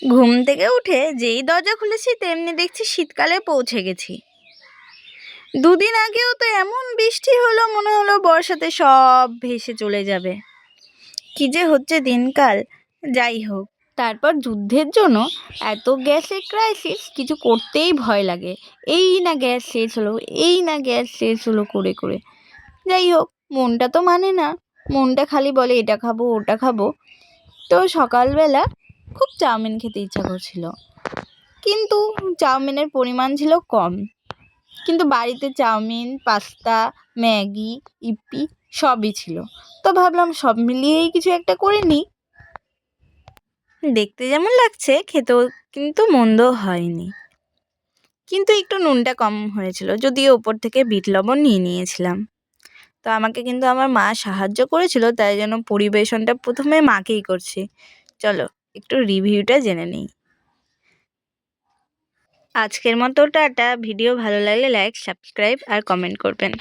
ঘুম থেকে উঠে যেই দরজা খুলেছি তেমনি দেখছি শীতকালে পৌঁছে গেছি। দুদিন আগেও তো এমন বৃষ্টি হলো, মনে হলো বর্ষাতে সব ভেসে চলে যাবে। কি যে হচ্ছে দিনকাল। যাই হোক, তারপর যুদ্ধের জন্য এত গ্যাসের ক্রাইসিস, কিছু করতেই ভয় লাগে। এই না গ্যাস শেষ হলো, এই না গ্যাস শেষ হলো করে করে। যাই হোক, মনটা তো মানে না, মনটা খালি বলে এটা খাবো ওটা খাবো। তো সকালবেলা খুব চাউমিন খেতে ইচ্ছা করছিল, কিন্তু চাউমিনের পরিমাণ ছিল কম। কিন্তু বাড়িতে চাউমিন, পাস্তা, ম্যাগি, ইপি সবই ছিল। তো ভাবলাম সব মিলিয়েই কিছু একটা করে নিই। দেখতে যেমন লাগছে খেতেও কিন্তু মন্দ হয়নি, কিন্তু একটু নুনটা কম হয়েছিল, যদিও ওপর থেকে বিট লবণ নিয়ে নিয়েছিলাম। তো আমাকে কিন্তু আমার মা সাহায্য করেছিল, তাই জন্য পরিবেশনটা প্রথমে মাকেই করছি। চলো একটু রিভিউটা জেনে নিই। আজকের মতো টাটা। ভিডিও ভালো লাগলে লাইক, সাবস্ক্রাইব আর কমেন্ট করবেন।